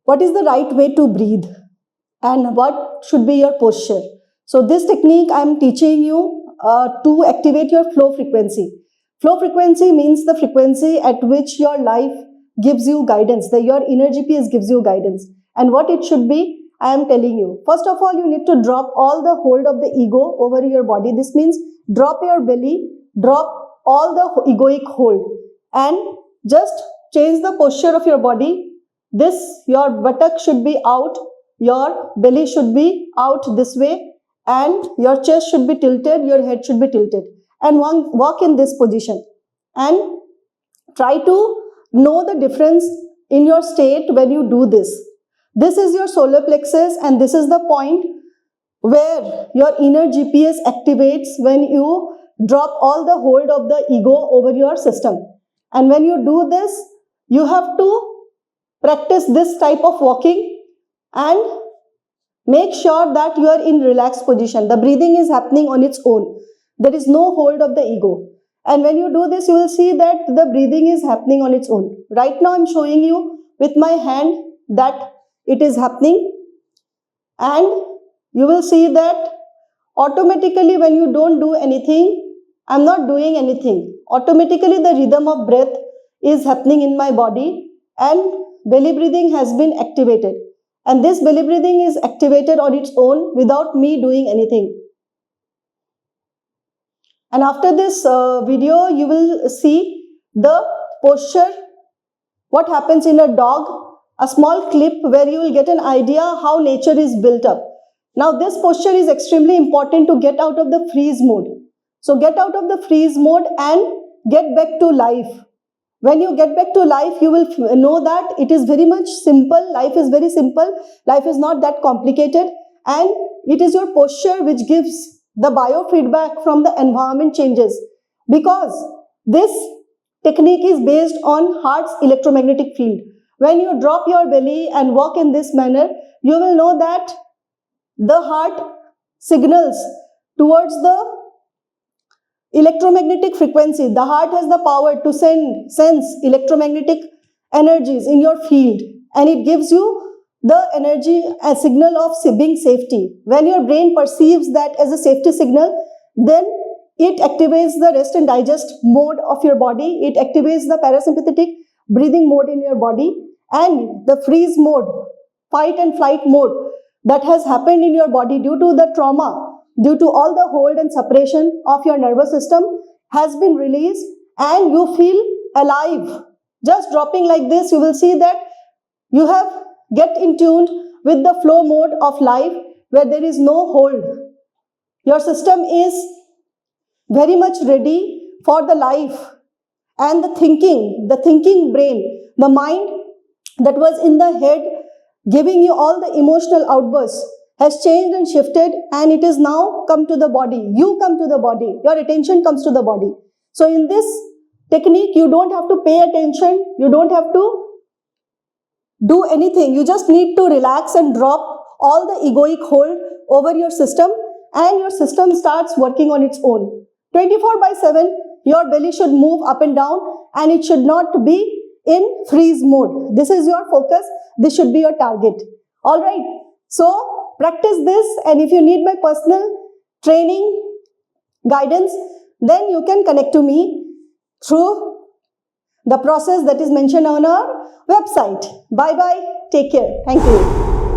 what is the right way to breathe and what should be your posture. So this technique I am teaching you to activate your flow frequency. Flow frequency means the frequency at which your life gives you guidance, your inner GPS gives you guidance. And what it should be, I am telling you. First of all, you need to drop all the hold of the ego over your body. This means drop your belly, drop all the egoic hold, and just change the posture of your body. Your buttock should be out, your belly should be out this way, and your chest should be tilted, your head should be tilted. And walk in this position. And try to know the difference in your state when you do this. This is your solar plexus, and this is the point where your inner GPS activates when you drop all the hold of the ego over your system. And when you do this, you have to practice this type of walking and make sure that you are in relaxed position. The breathing is happening on its own. There is no hold of the ego. And when you do this, you will see that the breathing is happening on its own. Right now, I am showing you with my hand that it is happening. And you will see that automatically when you don't do anything, I am not doing anything. Automatically the rhythm of breath is happening in my body and belly breathing has been activated. And this belly breathing is activated on its own without me doing anything. And after this video, you will see the posture, what happens in a dog, a small clip where you will get an idea how nature is built up. Now this posture is extremely important to get out of the freeze mode. So get out of the freeze mode and get back to life. When you get back to life, you will know that it is very much simple. Life is very simple. Life is not that complicated. And it is your posture which gives the biofeedback from the environment changes. Because this technique is based on heart's electromagnetic field. When you drop your belly and walk in this manner, you will know that the heart signals towards the electromagnetic frequency. The heart has the power to sense electromagnetic energies in your field, and it gives you the energy, a signal of being safety. When your brain perceives that as a safety signal, then it activates the rest and digest mode of your body. It activates the parasympathetic breathing mode in your body, and the freeze mode, fight and flight mode that has happened in your body due to the trauma, due to all the hold and suppression of your nervous system has been released, and you feel alive. Just dropping like this, you will see that you have get in tuned with the flow mode of life where there is no hold. Your system is very much ready for the life, and the thinking brain, the mind that was in the head giving you all the emotional outbursts has changed and shifted, and it is now come to the body. You come to the body. Your attention comes to the body. So in this technique, you don't have to pay attention. You don't have to do anything. You just need to relax and drop all the egoic hold over your system, and your system starts working on its own. 24/7, your belly should move up and down, and it should not be in freeze mode. This is your focus. This should be your target. All right. So practice this, and if you need my personal training guidance, then you can connect to me through the process that is mentioned on our website. Bye bye. Take care. Thank you.